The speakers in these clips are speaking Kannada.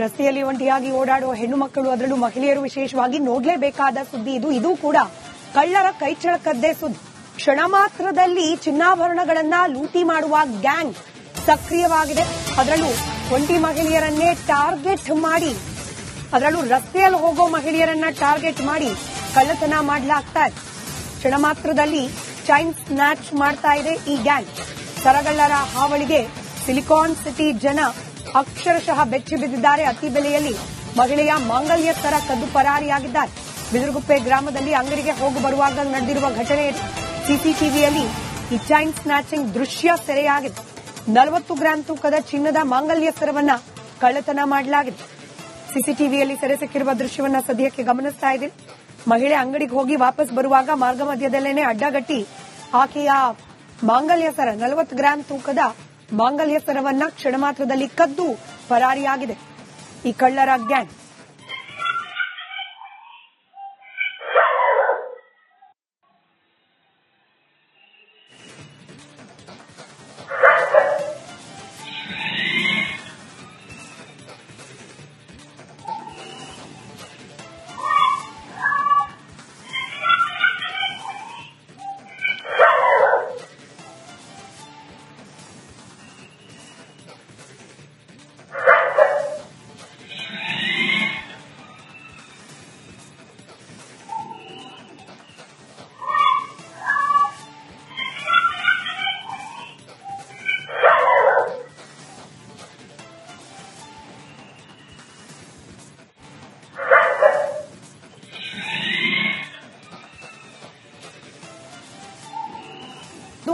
ರಸ್ತೆಯಲ್ಲಿ ಒಂಟಿಯಾಗಿ ಓಡಾಡುವ ಹೆಣ್ಣು ಮಕ್ಕಳು, ಅದರಲ್ಲೂ ಮಹಿಳೆಯರು ವಿಶೇಷವಾಗಿ ನೋಡಲೇಬೇಕಾದ ಸುದ್ದಿ ಇದು ಕೂಡ ಕಳ್ಳರ ಕೈಚಳಕದ್ದೇ ಸುದ್ದಿ. ಕ್ಷಣ ಮಾತ್ರದಲ್ಲಿ ಚಿನ್ನಾಭರಣಗಳನ್ನ ಲೂಟಿ ಮಾಡುವ ಗ್ಯಾಂಗ್ ಸಕ್ರಿಯವಾಗಿದೆ. ಅದರಲ್ಲೂ ಒಂಟಿ ಮಹಿಳೆಯರನ್ನೇ ಟಾರ್ಗೆಟ್ ಮಾಡಿ, ಅದರಲ್ಲೂ ರಸ್ತೆಯಲ್ಲಿ ಹೋಗೋ ಮಹಿಳೆಯರನ್ನ ಟಾರ್ಗೆಟ್ ಮಾಡಿ ಕಳ್ಳತನ ಮಾಡಲಾಗ್ತಾ ಇದೆ. ಕ್ಷಣ ಮಾತ್ರದಲ್ಲಿ ಚೈನ್ ಸ್ನ್ಯಾಚ್ ಮಾಡ್ತಾ ಇದೆ ಈ ಗ್ಯಾಂಗ್. ಸರಗಳ್ಳರ ಹಾವಳಿಗೆ ಸಿಲಿಕಾನ್ ಸಿಟಿ ಜನ ಅಕ್ಷರಶಃ ಬೆಚ್ಚಿ ಬಿದ್ದಿದ್ದಾರೆ. ಅತಿ ಬೆಲೆಯಲ್ಲಿ ಮಹಿಳೆಯ ಮಾಂಗಲ್ಯ ಸರ ಕದ್ದು ಪರಾರಿಯಾಗಿದ್ದಾರೆ. ಬಿದಿರುಗುಪ್ಪೆ ಗ್ರಾಮದಲ್ಲಿ ಅಂಗಡಿಗೆ ಹೋಗಿ ಬರುವಾಗ ನಡೆದಿರುವ ಘಟನೆ. ಸಿಸಿಟಿವಿಯಲ್ಲಿ ಈ ಚೈನ್ ಸ್ನ್ಯಾಚಿಂಗ್ ದೃಶ್ಯ ಸೆರೆಯಾಗಿದೆ. 40 ಗ್ರಾಂ ತೂಕದ ಚಿನ್ನದ ಮಾಂಗಲ್ಯ ಸರವನ್ನ ಕಳ್ಳತನ ಮಾಡಲಾಗಿದೆ. ಸಿಸಿಟಿವಿಯಲ್ಲಿ ಸೆರೆ ಸಿಕ್ಕಿರುವ ದೃಶ್ಯವನ್ನ ಸದ್ಯಕ್ಕೆ ಗಮನಿಸ್ತಾ ಇದ್ದೀರಿ. ಮಹಿಳೆ ಅಂಗಡಿಗೆ ಹೋಗಿ ವಾಪಸ್ ಬರುವಾಗ ಮಾರ್ಗ ಮಧ್ಯದಲ್ಲೇನೆ ಅಡ್ಡಗಟ್ಟಿ ಆಕೆಯ ಮಾಂಗಲ್ಯ ಸರ 40 ಗ್ರಾಂ ತೂಕದ ಮಾಂಗಲ್ಯ ಸರವನ್ನ ಕ್ಷಣ ಮಾತ್ರದಲ್ಲಿ ಕದ್ದು ಪರಾರಿಯಾಗಿದೆ ಈ ಕಳ್ಳರ ಗ್ಯಾಂಗ್.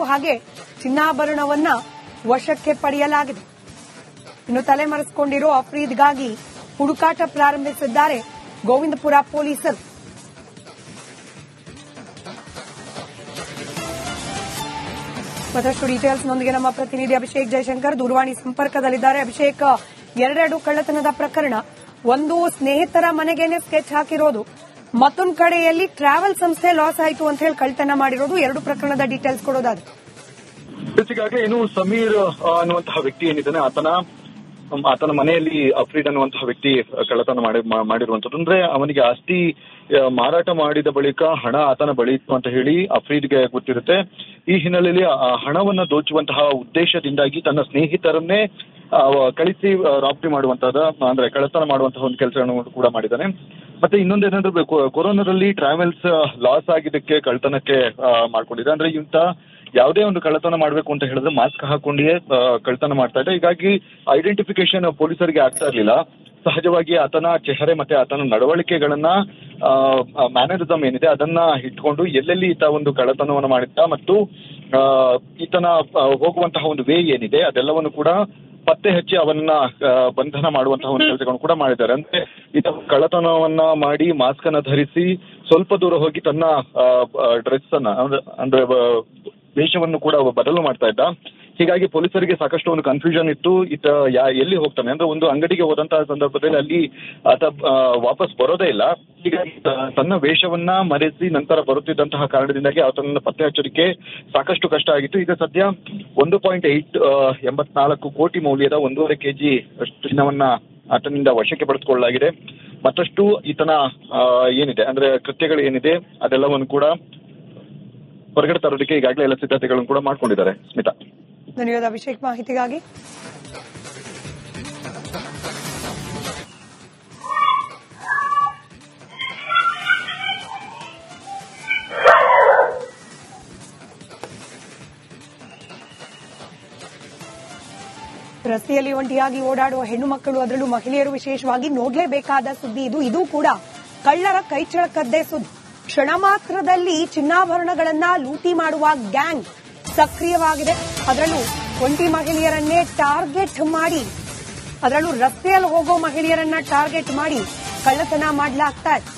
ಹಾಗೆ ಚಿನ್ನಾಭರಣವನ್ನ ವಶಕ್ಕೆ ಪಡೆಯಲಾಗಿದೆ. ಇನ್ನು ತಲೆಮರೆಸಿಕೊಂಡಿರೋ ಅಫ್ರೀದ್ಗಾಗಿ ಹುಡುಕಾಟ ಪ್ರಾರಂಭಿಸಿದ್ದಾರೆ ಗೋವಿಂದಪುರ ಪೊಲೀಸರು. ಮತ್ತಷ್ಟು ಡೀಟೇಲ್ಸ್ನೊಂದಿಗೆ ನಮ್ಮ ಪ್ರತಿನಿಧಿ ಅಭಿಷೇಕ್ ಜಯಶಂಕರ್ ದೂರವಾಣಿ ಸಂಪರ್ಕದಲ್ಲಿದ್ದಾರೆ. ಅಭಿಷೇಕ್, ಎರಡೆರಡು ಕಳ್ಳತನದ ಪ್ರಕರಣ, ಒಂದು ಸ್ನೇಹಿತರ ಮನೆಗೇನೆ ಸ್ಕೆಚ್ ಹಾಕಿರೋದು, ಮತ್ತೊಂದು ಕಡೆಯಲ್ಲಿ ಟ್ರಾವೆಲ್ ಸಂಸ್ಥೆ ಲಾಸ್ ಆಯಿತು ಅಂತ ಹೇಳಿ ಕಳ್ಳತನ ಮಾಡಿರೋದು. ಎರಡು ಪ್ರಕರಣದ ಡೀಟೇಲ್ಸ್ ಕೊಡೋದಾದ್ರೆ ಈಗಾಗಲೇ ಏನು ಸಮೀರ್ ಅನ್ನುವಂತಹ ವ್ಯಕ್ತಿ ಏನಿದ್ದಾನೆ ಆತನ ಮನೆಯಲ್ಲಿ ಅಫ್ರೀದ್ ಅನ್ನುವಂತಹ ವ್ಯಕ್ತಿ ಕಳ್ಳತನ ಮಾಡಿರುವಂತದ್ದು. ಅಂದ್ರೆ ಅವನಿಗೆ ಆಸ್ತಿ ಮಾರಾಟ ಮಾಡಿದ ಬಳಿಕ ಹಣ ಆತನ ಬಳಿ ಇತ್ತು ಅಂತ ಹೇಳಿ ಅಫ್ರೀದ್ಗೆ ಗೊತ್ತಿರುತ್ತೆ. ಈ ಹಿನ್ನೆಲೆಯಲ್ಲಿ ಆ ಹಣವನ್ನ ದೋಚುವಂತಹ ಉದ್ದೇಶದಿಂದಾಗಿ ತನ್ನ ಸ್ನೇಹಿತರನ್ನೇ ಕಳಿಸಿ ರಾಬರಿ ಮಾಡುವಂತಹದ ಅಂದ್ರೆ ಕಳ್ಳತನ ಮಾಡುವಂತಹ ಒಂದು ಕೆಲಸಗಳನ್ನು ಕೂಡ ಮಾಡಿದ್ದಾನೆ. ಮತ್ತೆ ಇನ್ನೊಂದೇನಂದ್ರೆ ಕೊರೋನಾದಲ್ಲಿ ಟ್ರಾವೆಲ್ಸ್ ಲಾಸ್ ಆಗಿದ್ದಕ್ಕೆ ಕಳ್ಳತನಕ್ಕೆ ಮಾಡ್ಕೊಂಡಿದೆ. ಅಂದ್ರೆ ಇಂತ ಯಾವುದೇ ಒಂದು ಕಳ್ಳತನ ಮಾಡಬೇಕು ಅಂತ ಹೇಳಿದ್ರೆ ಮಾಸ್ಕ್ ಹಾಕೊಂಡೇ ಕಳ್ಳತನ ಮಾಡ್ತಾ ಇದ್ದ. ಹೀಗಾಗಿ ಐಡೆಂಟಿಫಿಕೇಶನ್ ಪೊಲೀಸರಿಗೆ ಆಗ್ತಾ ಇರಲಿಲ್ಲ. ಸಹಜವಾಗಿ ಆತನ ಚೆಹರೆ ಮತ್ತೆ ಆತನ ನಡವಳಿಕೆಗಳನ್ನ ಮ್ಯಾನರಿಸಮ್ ಏನಿದೆ ಅದನ್ನ ಇಟ್ಕೊಂಡು ಎಲ್ಲೆಲ್ಲಿ ಈತ ಒಂದು ಕಳ್ಳತನವನ್ನು ಮಾಡಿದ್ದ ಮತ್ತು ಈತನ ಹೋಗುವಂತಹ ಒಂದು ವೇ ಏನಿದೆ ಅದೆಲ್ಲವನ್ನು ಕೂಡ ಪತ್ತೆ ಹಚ್ಚಿ ಅವನ್ನ ಬಂಧನ ಮಾಡುವಂತಹ ಒಂದು ಕೆಲಸಗಳನ್ನು ಕೂಡ ಮಾಡಿದ್ದಾರೆ. ಅಂದ್ರೆ ಈತ ಕಳ್ಳತನವನ್ನ ಮಾಡಿ ಮಾಸ್ಕ್ ಅನ್ನ ಧರಿಸಿ ಸ್ವಲ್ಪ ದೂರ ಹೋಗಿ ತನ್ನ ಡ್ರೆಸ್ ಅನ್ನ ಅಂದ್ರೆ ವೇಷವನ್ನು ಕೂಡ ಬದಲು ಮಾಡ್ತಾ ಇದ್ದ. ಹೀಗಾಗಿ ಪೊಲೀಸರಿಗೆ ಸಾಕಷ್ಟು ಒಂದು ಕನ್ಫ್ಯೂಷನ್ ಇತ್ತು. ಈತ ಎಲ್ಲಿ ಹೋಗ್ತಾನೆ ಅಂದ್ರೆ ಒಂದು ಅಂಗಡಿಗೆ ಹೋದಂತಹ ಸಂದರ್ಭದಲ್ಲಿ ಅಲ್ಲಿ ಆತ ವಾಪಸ್ ಬರೋದೇ ಇಲ್ಲ. ಹೀಗಾಗಿ ತನ್ನ ವೇಷವನ್ನ ಮರೆಸಿ ನಂತರ ಬರುತ್ತಿದ್ದಂತಹ ಕಾರಣದಿಂದಾಗಿ ಆತನನ್ನ ಪತ್ತೆ ಹಚ್ಚೋದಕ್ಕೆ ಸಾಕಷ್ಟು ಕಷ್ಟ ಆಗಿತ್ತು. ಈಗ ಸದ್ಯ 1.84 ಕೋಟಿ ಮೌಲ್ಯದ 1.5 kg ಚಿನ್ನವನ್ನ ಆತನಿಂದ ವಶಕ್ಕೆ ಪಡೆದುಕೊಳ್ಳಲಾಗಿದೆ. ಮತ್ತಷ್ಟು ಈತನ ಏನಿದೆ ಅಂದ್ರೆ ಕೃತ್ಯಗಳು ಏನಿದೆ ಅದೆಲ್ಲವನ್ನು ಕೂಡ ಹೊರಗಡೆ ತರೋದಕ್ಕೆ ಈಗಾಗಲೇ ಎಲ್ಲ ಸಿದ್ಧತೆಗಳನ್ನು ಕೂಡ ಮಾಡ್ಕೊಂಡಿದ್ದಾರೆ. ಸ್ಮಿತಾ, ಧನ್ಯವಾದ ಅಭಿಷೇಕ್ ಮಾಹಿತಿಗಾಗಿ. ರಸ್ತೆಯಲ್ಲಿ ಒಂಟಿಯಾಗಿ ಓಡಾಡುವ ಹೆಣ್ಣು ಮಕ್ಕಳು, ಅದರಲ್ಲೂ ಮಹಿಳೆಯರು ವಿಶೇಷವಾಗಿ ನೋಡಲೇಬೇಕಾದ ಸುದ್ದಿ ಇದು ಕೂಡ ಕಳ್ಳರ ಕೈಚಳಕದ್ದೇ ಸುದ್ದಿ. ಕ್ಷಣ ಮಾತ್ರದಲ್ಲಿ ಚಿನ್ನಾಭರಣಗಳನ್ನ ಲೂಟಿ ಮಾಡುವ ಗ್ಯಾಂಗ್ ಸಕ್ರಿಯವಾಗಿದೆ. ಅದರಲ್ಲೂ ಒಂಟಿ ಮಹಿಳೆಯರನ್ನೇ ಟಾರ್ಗೆಟ್ ಮಾಡಿ, ಅದರಲ್ಲೂ ರಸ್ತೆಯಲ್ಲಿ ಹೋಗೋ ಮಹಿಳೆಯರನ್ನ ಟಾರ್ಗೆಟ್ ಮಾಡಿ ಕಳ್ಳತನ ಮಾಡಲಾಗ್ತಾ ಇದೆ.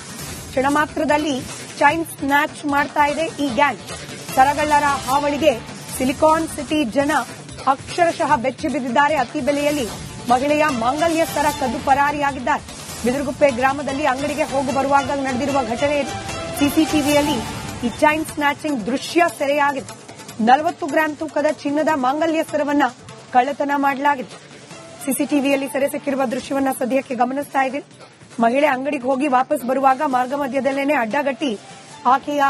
ಕ್ಷಣ ಮಾತ್ರದಲ್ಲಿ ಚೈನ್ ಸ್ನ್ಯಾಚ್ ಮಾಡ್ತಾ ಇದೆ ಈ ಗ್ಯಾಂಗ್. ಸರಗಳ್ಳರ ಹಾವಳಿಗೆ ಸಿಲಿಕಾನ್ ಸಿಟಿ ಜನ ಅಕ್ಷರಶಃ ಬೆಚ್ಚಿ ಬಿದ್ದಿದ್ದಾರೆ. ಅತಿ ಬೆಲೆಯಲ್ಲಿ ಮಹಿಳೆಯ ಮಾಂಗಲ್ಯ ಸರ ಕದ್ದು ಪರಾರಿಯಾಗಿದ್ದಾರೆ. ಬಿದಿರುಗುಪ್ಪೆ ಗ್ರಾಮದಲ್ಲಿ ಅಂಗಡಿಗೆ ಹೋಗಿ ಬರುವಾಗ ನಡೆದಿರುವ ಘಟನೆ. ಸಿಸಿಟಿವಿಯಲ್ಲಿ ಈ ಚೈನ್ ಸ್ನ್ಯಾಚಿಂಗ್ ದೃಶ್ಯ ಸೆರೆಯಾಗಿದೆ. 40 ಗ್ರಾಂ ತೂಕದ ಚಿನ್ನದ ಮಾಂಗಲ್ಯ ಸರವನ್ನ ಕಳ್ಳತನ ಮಾಡಲಾಗಿದೆ. ಸಿಸಿಟಿವಿಯಲ್ಲಿ ಸೆರೆ ಸಿಕ್ಕಿರುವ ದೃಶ್ಯವನ್ನ ಸದ್ಯಕ್ಕೆ ಗಮನಿಸ್ತಾ ಇದ್ದೀವಿ. ಮಹಿಳೆ ಅಂಗಡಿಗೆ ಹೋಗಿ ವಾಪಸ್ ಬರುವಾಗ ಮಾರ್ಗ ಮಧ್ಯದಲ್ಲೇನೆ ಅಡ್ಡಗಟ್ಟಿ ಆಕೆಯ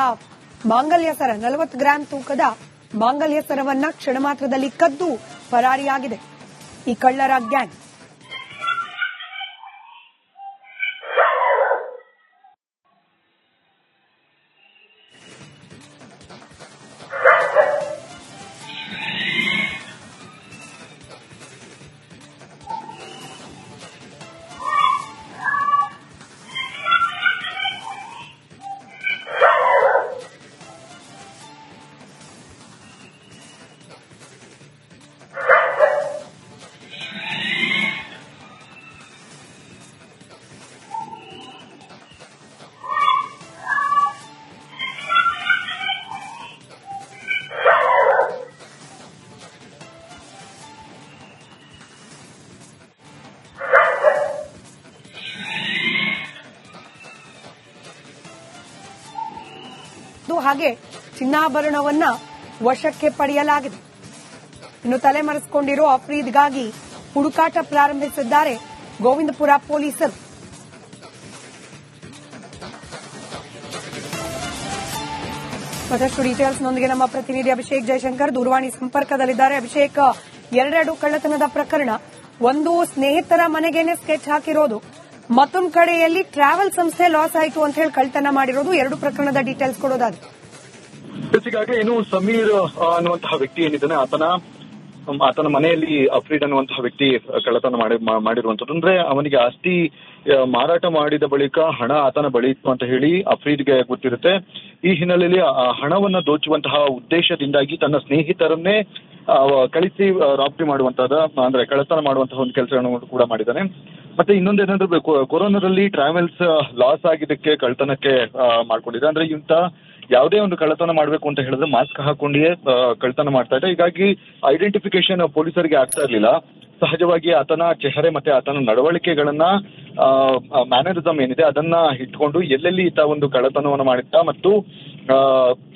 ಮಾಂಗಲ್ಯ ಸರ 40 ಗ್ರಾಂ ತೂಕದ ಮಾಂಗಲ್ಯ ಸರವನ್ನ ಕ್ಷಣ ಮಾತ್ರದಲ್ಲಿ ಕದ್ದು ಪರಾರಿಯಾಗಿದೆ ಈ ಕಳ್ಳರ ಗ್ಯಾಂಗ್. ಹಾಗೆ ಚಿನ್ನಾಭರಣವನ್ನ ವಶಕ್ಕೆ ಪಡೆಯಲಾಗಿದೆ. ಇನ್ನು ತಲೆಮರೆಸಿಕೊಂಡಿರೋ ಅಫ್ರೀದ್ಗಾಗಿ ಹುಡುಕಾಟ ಪ್ರಾರಂಭಿಸಿದ್ದಾರೆ ಗೋವಿಂದಪುರ ಪೊಲೀಸರು. ಮತ್ತಷ್ಟು ಡೀಟೇಲ್ಸ್ನೊಂದಿಗೆ ನಮ್ಮ ಪ್ರತಿನಿಧಿ ಅಭಿಷೇಕ್ ಜಯಶಂಕರ್ ದೂರವಾಣಿ ಸಂಪರ್ಕದಲ್ಲಿದ್ದಾರೆ. ಅಭಿಷೇಕ್, ಎರಡೆರಡು ಕಳ್ಳತನದ ಪ್ರಕರಣ, ಒಂದು ಸ್ನೇಹಿತರ ಮನೆಗೇನೆ ಸ್ಕೆಚ್ ಹಾಕಿರೋದು, ಮತ್ತೊಂದು ಕಡೆಯಲ್ಲಿ ಟ್ರಾವೆಲ್ ಸಂಸ್ಥೆ ಲಾಸ್ ಆಯಿತು ಅಂತ ಹೇಳಿ ಕಳ್ಳತನ ಮಾಡಿರೋದು. ಎರಡು ಪ್ರಕರಣದ ಡೀಟೇಲ್ಸ್ ಕೊಡೋದಾದ್ರೆ ಈಗಾಗಲೇ ಏನು ಸಮೀರ್ ಅನ್ನುವಂತಹ ವ್ಯಕ್ತಿ ಏನಿದ್ದಾನೆ ಆತನ ಮನೆಯಲ್ಲಿ ಅಫ್ರೀದ್ ಅನ್ನುವಂತಹ ವ್ಯಕ್ತಿ ಕಳ್ಳತನ ಮಾಡಿರುವಂತದ್ದು. ಅಂದ್ರೆ ಅವನಿಗೆ ಆಸ್ತಿ ಮಾರಾಟ ಮಾಡಿದ ಬಳಿಕ ಹಣ ಆತನ ಬಳಿ ಇತ್ತು ಅಂತ ಹೇಳಿ ಅಫ್ರೀದ್ಗೆ ಗೊತ್ತಿರುತ್ತೆ. ಈ ಹಿನ್ನೆಲೆಯಲ್ಲಿ ಆ ಹಣವನ್ನ ದೋಚುವಂತಹ ಉದ್ದೇಶದಿಂದಾಗಿ ತನ್ನ ಸ್ನೇಹಿತರನ್ನೇ ಕಳಿಸಿ ರಾಬರಿ ಮಾಡುವಂತಹದ ಅಂದ್ರೆ ಕಳ್ಳತನ ಮಾಡುವಂತಹ ಒಂದು ಕೆಲಸಗಳನ್ನು ಕೂಡ ಮಾಡಿದ್ದಾನೆ. ಮತ್ತೆ ಇನ್ನೊಂದೇನಂದ್ರೆ ಕೊರೋನಾದಲ್ಲಿ ಟ್ರಾವೆಲ್ಸ್ ಲಾಸ್ ಆಗಿದ್ದಕ್ಕೆ ಕಳ್ಳತನಕ್ಕೆ ಮಾಡ್ಕೊಂಡಿದೆ. ಅಂದ್ರೆ ಇಂತ ಯಾವುದೇ ಒಂದು ಕಳ್ಳತನ ಮಾಡಬೇಕು ಅಂತ ಹೇಳಿದ್ರೆ ಮಾಸ್ಕ್ ಹಾಕೊಂಡೇ ಕಳ್ಳತನ ಮಾಡ್ತಾ ಇದ್ದ. ಹೀಗಾಗಿ ಐಡೆಂಟಿಫಿಕೇಶನ್ ಪೊಲೀಸರಿಗೆ ಆಗ್ತಾ ಇರ್ಲಿಲ್ಲ. ಸಹಜವಾಗಿ ಆತನ ಚೆಹರೆ ಮತ್ತೆ ಆತನ ನಡವಳಿಕೆಗಳನ್ನ ಮ್ಯಾನರಿಸಮ್ ಏನಿದೆ ಅದನ್ನ ಇಟ್ಕೊಂಡು ಎಲ್ಲೆಲ್ಲಿ ಈತ ಒಂದು ಕಳ್ಳತನವನ್ನು ಮಾಡಿದ್ದ ಮತ್ತು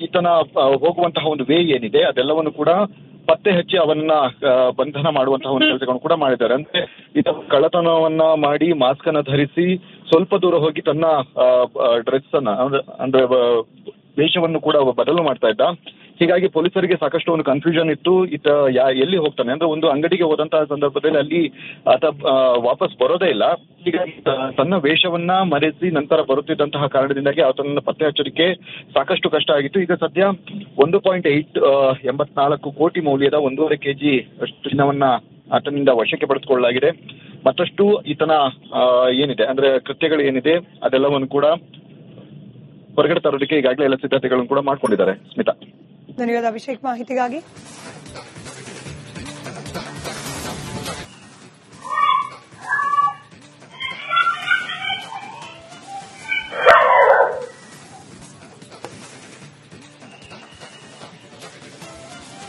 ಈತನ ಹೋಗುವಂತಹ ಒಂದು ವೇ ಏನಿದೆ ಅದೆಲ್ಲವನ್ನು ಕೂಡ ಪತ್ತೆ ಹಚ್ಚಿ ಅವನ್ನ ಬಂಧನ ಮಾಡುವಂತಹ ಒಂದು ಕೆಲಸಗಳನ್ನು ಕೂಡ ಮಾಡಿದ್ದಾರೆ. ಅಂದ್ರೆ ಈತ ಕಳ್ಳತನವನ್ನ ಮಾಡಿ ಮಾಸ್ಕ್ ಅನ್ನ ಧರಿಸಿ ಸ್ವಲ್ಪ ದೂರ ಹೋಗಿ ತನ್ನ ಡ್ರೆಸ್ ಅನ್ನ ಅಂದ್ರೆ ವೇಷವನ್ನು ಕೂಡ ಬದಲು ಮಾಡ್ತಾ ಇದ್ದ. ಹೀಗಾಗಿ ಪೊಲೀಸರಿಗೆ ಸಾಕಷ್ಟು ಒಂದು ಕನ್ಫ್ಯೂಷನ್ ಇತ್ತು, ಈತ ಎಲ್ಲಿ ಹೋಗ್ತಾನೆ ಅಂದ್ರೆ ಒಂದು ಅಂಗಡಿಗೆ ಹೋದಂತಹ ಸಂದರ್ಭದಲ್ಲಿ ಅಲ್ಲಿ ಆತ ವಾಪಸ್ ಬರೋದೇ ಇಲ್ಲ. ಹೀಗಾಗಿ ತನ್ನ ವೇಷವನ್ನ ಮರೆಸಿ ನಂತರ ಬರುತ್ತಿದ್ದಂತಹ ಕಾರಣದಿಂದಾಗಿ ಆತನನ್ನು ಪತ್ತೆ ಹಚ್ಚೋದಕ್ಕೆ ಸಾಕಷ್ಟು ಕಷ್ಟ ಆಗಿತ್ತು. ಈಗ ಸದ್ಯ 1.84 ಕೋಟಿ ಮೌಲ್ಯದ 1.5 kg ಚಿನ್ನವನ್ನ ಆತನಿಂದ ವಶಕ್ಕೆ ಪಡೆದುಕೊಳ್ಳಲಾಗಿದೆ. ಮತ್ತಷ್ಟು ಈತನ ಏನಿದೆ ಅಂದ್ರೆ ಕೃತ್ಯಗಳು ಏನಿದೆ ಅದೆಲ್ಲವನ್ನು ಕೂಡ ಹೊರಗಡೆ ತರೋದಕ್ಕೆ ಈಗಾಗಲೇ ಎಲ್ಲ ಸಿದ್ಧತೆಗಳನ್ನು ಕೂಡ ಮಾಡ್ಕೊಂಡಿದ್ದಾರೆ. ಸ್ಮಿತಾ, ಧನ್ಯವಾದ ಅಭಿಷೇಕ್ ಮಾಹಿತಿಗಾಗಿ.